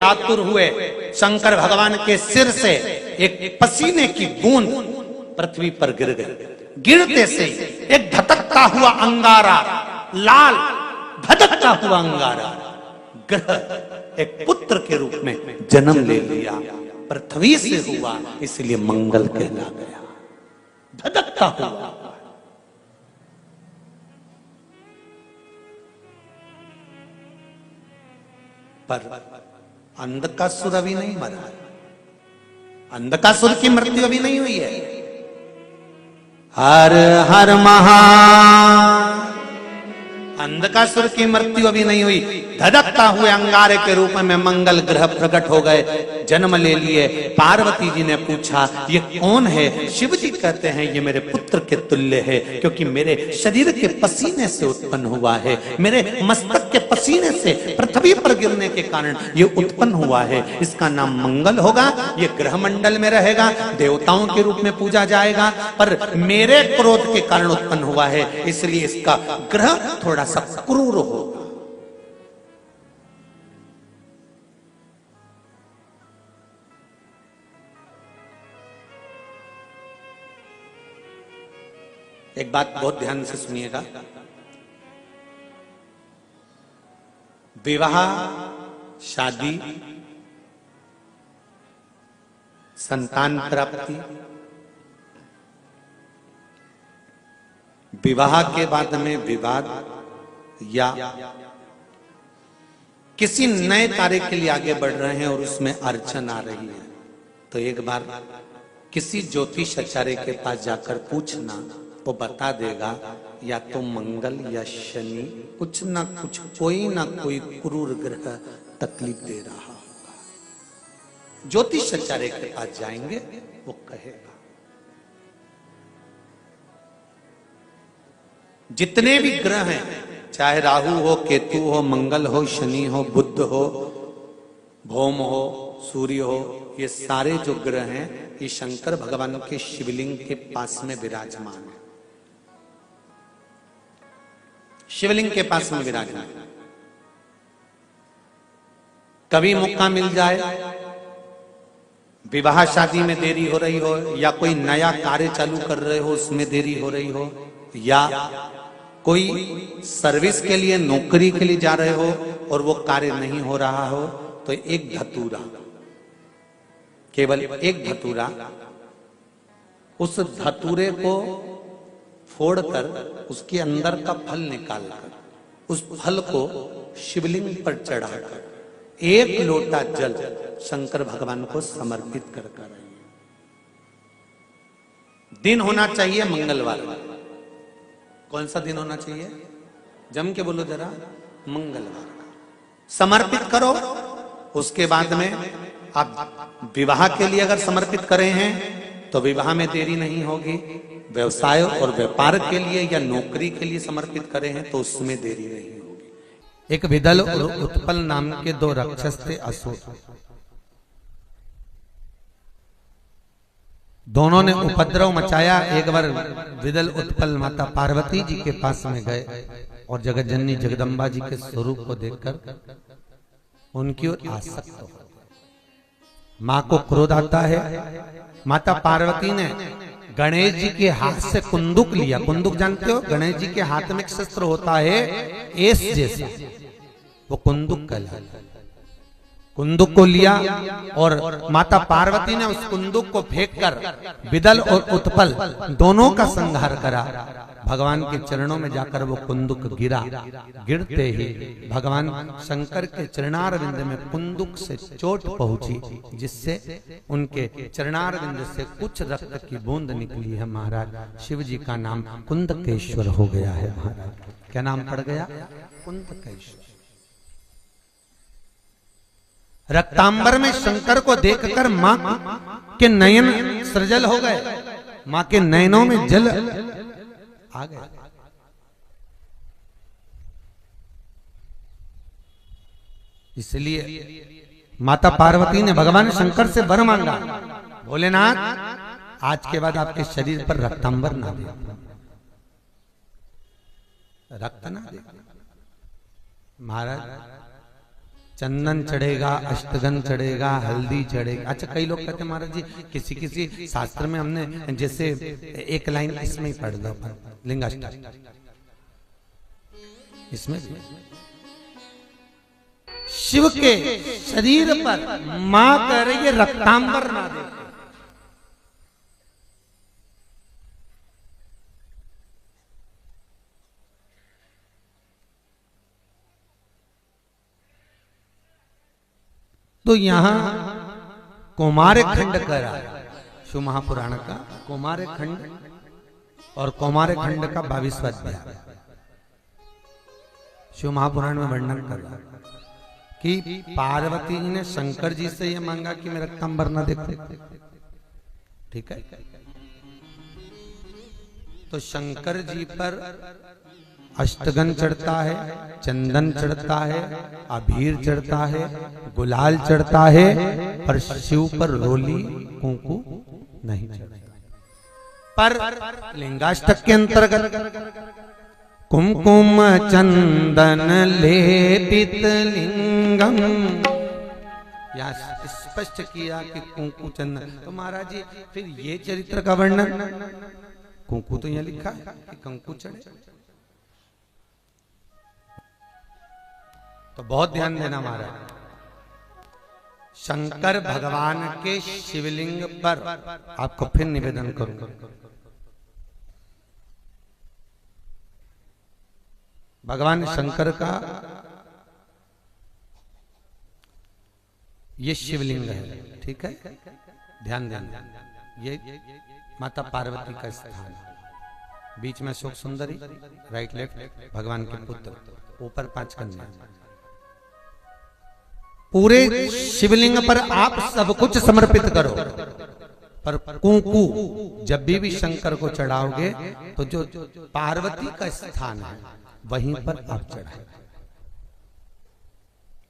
आतुर हुए शंकर भगवान के सिर से एक पसीने की बूंद पृथ्वी पर गिर गई। गिरते से एक धतकता हुआ अंगारा, लाल धधकता हुआ अंगारा ग्रह एक पुत्र के रूप में जन्म ले लिया। पृथ्वी से हुआ इसलिए मंगल कहला गया। धधकता हुआ। पर अंधकासुर अभी नहीं मरा। अंधकासुर की मृत्यु अभी नहीं हुई है। हर हर महा अंधकासुर की मृत्यु अभी नहीं हुई। धधकता हुए अंगारे के रूप में मंगल ग्रह प्रकट हो गए, जन्म ले लिए। पार्वती जी ने पूछा ये कौन है? शिव जी कहते हैं ये मेरे पुत्र के तुल्य है, क्योंकि मेरे शरीर के पसीने से उत्पन्न हुआ है, मेरे मस्तक के पसीने से पृथ्वी पर गिरने के कारण ये उत्पन्न हुआ है। इसका नाम मंगल होगा। ये ग्रह मंडल में रहेगा, देवताओं के रूप में पूजा जाएगा, पर मेरे क्रोध के कारण उत्पन्न हुआ है, इसलिए इसका ग्रह थोड़ा सा क्रूर होगा। एक बात बहुत ध्यान से सुनिएगा। विवाह, शादी, संतान प्राप्ति, विवाह के बाद में विवाद या किसी नए कार्य के लिए आगे बढ़ रहे हैं और उसमें अड़चन आ रही है, तो एक बार किसी ज्योतिष आचार्य के पास जाकर पूछना, वो बता देगा या तो मंगल या शनि कुछ ना कुछ, कोई ना कोई क्रूर ग्रह तकलीफ दे रहा होगा। ज्योतिष आचार्य के पास जाएंगे, वो कहेगा। जितने भी ग्रह हैं, चाहे राहु हो, केतु हो, मंगल हो, शनि हो, बुध हो, भौम हो, सूर्य हो, ये सारे जो ग्रह हैं ये शंकर भगवान के शिवलिंग के पास में विराजमान है। शिवलिंग के पास में विराजमान। कभी मौका मिल जाए, विवाह शादी में देरी हो रही हो, या कोई नया कार्य चालू कर रहे हो उसमें देरी हो रही हो, या कोई सर्विस के लिए, नौकरी के लिए जा रहे हो और वो कार्य नहीं हो रहा हो, तो एक धतूरा, केवल एक धतूरा, उस धतूरे को फोड़कर उसके अंदर का फल निकालकर उस फल को शिवलिंग पर चढ़ाकर एक लोटा जल शंकर भगवान को समर्पित कर कर। दिन होना चाहिए मंगलवार। कौन सा दिन होना चाहिए? जम के बोलो जरा, मंगलवार का समर्पित करो। उसके बाद में आप विवाह के लिए अगर समर्पित करे हैं तो विवाह में देरी नहीं होगी। व्यवसाय और व्यापार के लिए या नौकरी के लिए समर्पित करे हैं तो उसमें देरी नहीं होगी। एक विदल और उत्पल नाम के दो राक्षस थे, असुर। दोनों ने उपद्रव मचाया। एक बार विदल उत्पल माता पार्वती जी के पास में गए और जगत जननी जगदम्बा जी के स्वरूप को देखकर उनकी ओर आसक्त हो गए। मां को क्रोध आता है। माता पार्वती ने गणेश जी के हाथ से कुंदुक लिया। कुंदुक जानते हो? गणेश जी के हाथ में एक शस्त्र होता है एस जैसा, वो कुंदुक कहलाता है। कुंदुक को लिया और माता पार्वती ने उस कुंदुक को फेंककर विदल और उत्पल दोनों का संहार करा। भगवान के चरणों में जाकर वो कुंदुक गिरा। गिरते ही भगवान शंकर के चरणारविंद में कुंदुक से चोट पहुंची, जिससे उनके चरणारविंद से कुछ रक्त की बूंद निकली है। महाराज शिव जी का नाम कुंदकेश्वर हो गया है। महाराज क्या नाम पड़ गया? कुंदकेश्वर। रक्तांबर में शंकर को देखकर मां के नयन सृजल हो गए। मां के नयनों में जल आ गया। इसलिए माता पार्वती ने भगवान शंकर से वर मांगा, भोलेनाथ आज के बाद आपके शरीर पर रक्तांबर ना दे, रक्त ना दे। महाराज चंदन चढ़ेगा, अष्टगंध चढ़ेगा, हल्दी चढ़ेगा। अच्छा, कई लोग कहते हैं महाराज जी किसी किसी शास्त्र में हमने जैसे एक लाइन इसमें ही पढ़ लो, लिंगाष्टक इसमें शिव के शरीर पर मां कह रही है रक्तांबर ना दे। तो यहां कौमार खंड करा शिव महापुराण का कौमार खंड और कौमार खंड का 22वां अध्याय शिव महापुराण में वर्णन कर रहा कि पार्वती जी ने शंकर जी से यह मांगा कि मैं रक्तांबर न देखो। ठीक है, तो शंकर जी पर अष्टगंध चढ़ता है, चंदन चढ़ता है, अबीर चढ़ता है, गुलाल चढ़ता है, पर शिव पर रोली कुंकू नहीं चढ़ता। पर लिंगाष्टक के अंतर्गत कुमकुम चंदन लेपित लिंगम, या स्पष्ट किया कि कुंकू चंदन। तो महाराज जी फिर ये चरित्र का वर्णन, कुंकू तो यहां लिखा है कि कंकु चढ़े। तो बहुत ध्यान देना महाराज, शंकर भगवान के शिवलिंग पर आपको फिर निवेदन करूंगा, भगवान शंकर का ये शिवलिंग है। ठीक है, ध्यान देना, ये माता पार्वती का स्थान है। बीच में अशोक सुंदरी, राइट लेफ्ट भगवान के पुत्र, ऊपर 5 कन्या। पूरे शिवलिंग पर आप सब कुछ समर्पित करो, पर कुंकू जब भी शंकर को चढ़ाओगे तो जो पार्वती का स्थान है वहीं पर आप चढ़ाए,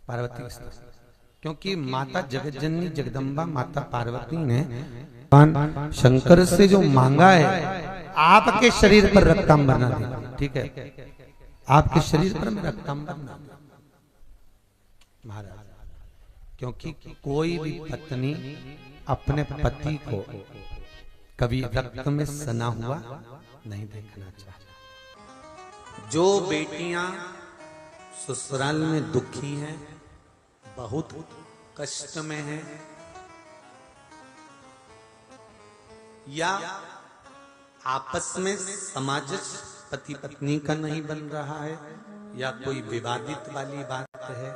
पार्वती का स्थान। क्योंकि माता जगतजननी जगदम्बा माता पार्वती ने शंकर से जो मांगा है आपके शरीर पर रक्तांबर ना दे। ठीक है, आपके शरीर पर रक्तांबर ना दे महाराज, क्योंकि कोई भी पत्नी अपने पति को कभी रक्त में सना हुआ नहीं देखना चाहती। जो बेटियां ससुराल में दुखी हैं, बहुत कष्ट में हैं, या आपस में सामंजस्य पति पत्नी का नहीं बन रहा है, या कोई विवादित वाली बात है,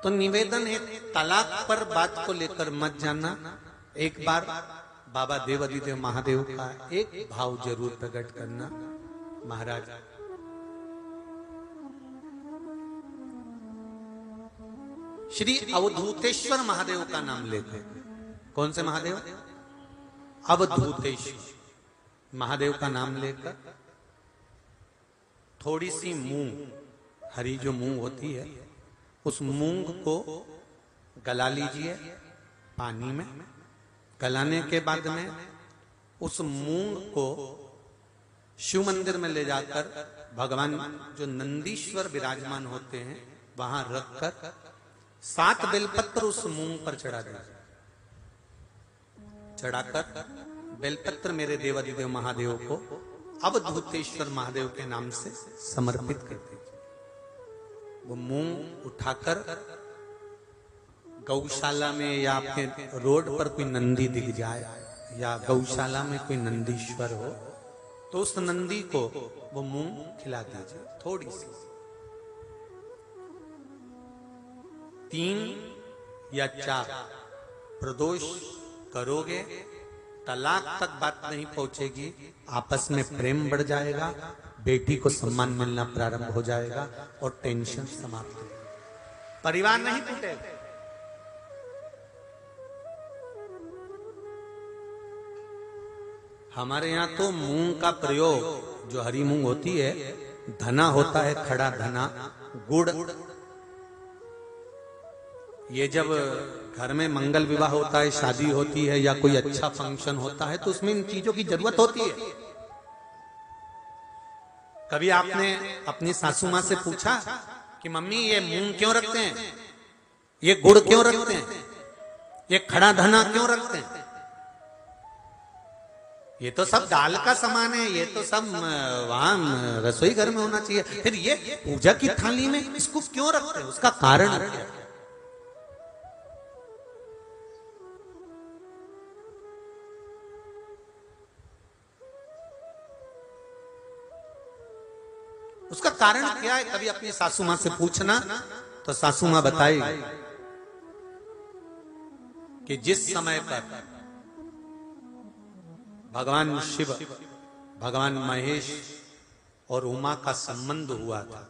तो निवेदन है तलाक पर बात को लेकर मत जाना। एक बार बाबा देवादिदेव महादेव का एक भाव जरूर प्रकट करना। महाराज श्री अवधूतेश्वर महादेव का नाम लेते। कौन से महादेव? अवधूतेश्वर महादेव का नाम लेकर थोड़ी सी मूंग, हरी जो मूंग होती है, उस मूंग को गला लीजिए पानी में। गलाने के बाद में उस मूंग को शिव मंदिर में ले जाकर भगवान जो नंदीश्वर विराजमान होते हैं वहां रखकर 7 बेलपत्र उस मूंग पर चढ़ा दीजिए। चढ़ाकर बेलपत्र मेरे देवादिदेव महादेव को अवधूतेश्वर महादेव के नाम से समर्पित कर दीजिए। वो मूंग उठाकर गौशाला में या आपके रोड पर कोई नंदी दिख जाए या गौशाला में कोई नंदीश्वर हो तो उस नंदी को वो मूंग खिला दीजिए थोड़ी सी। 3 या 4 प्रदोष करोगे, तलाक तक बात नहीं पहुंचेगी, आपस में प्रेम बढ़ जाएगा, बेटी को सम्मान मिलना प्रारंभ हो जाएगा और टेंशन समाप्त हो, परिवार नहीं टूटेगा। हमारे यहाँ तो मूंग का प्रयोग, जो हरी मूंग होती है, धना होता है, खड़ा धना, गुड़, ये जब घर में मंगल विवाह होता है, शादी होती है या कोई अच्छा फंक्शन होता है तो उसमें इन चीजों की जरूरत होती है। कभी आपने अपनी सासू माँ से पूछा कि मम्मी ये मूंग क्यों रखते हैं? ये गुड़ क्यों रखते हैं, ये खड़ा धना क्यों रखते हैं? ये तो सब दाल का सामान है, ये तो सब वहां रसोई घर में होना चाहिए। फिर ये पूजा की थाली में इसको क्यों रखते हैं, उसका कारण क्या है? उसका कारण क्या है? कभी अपनी सासू मां से पूछना, तो सासू मां बताएगी कि जिस समय पर भगवान शिव, भगवान महेश और उमा का संबंध हुआ था,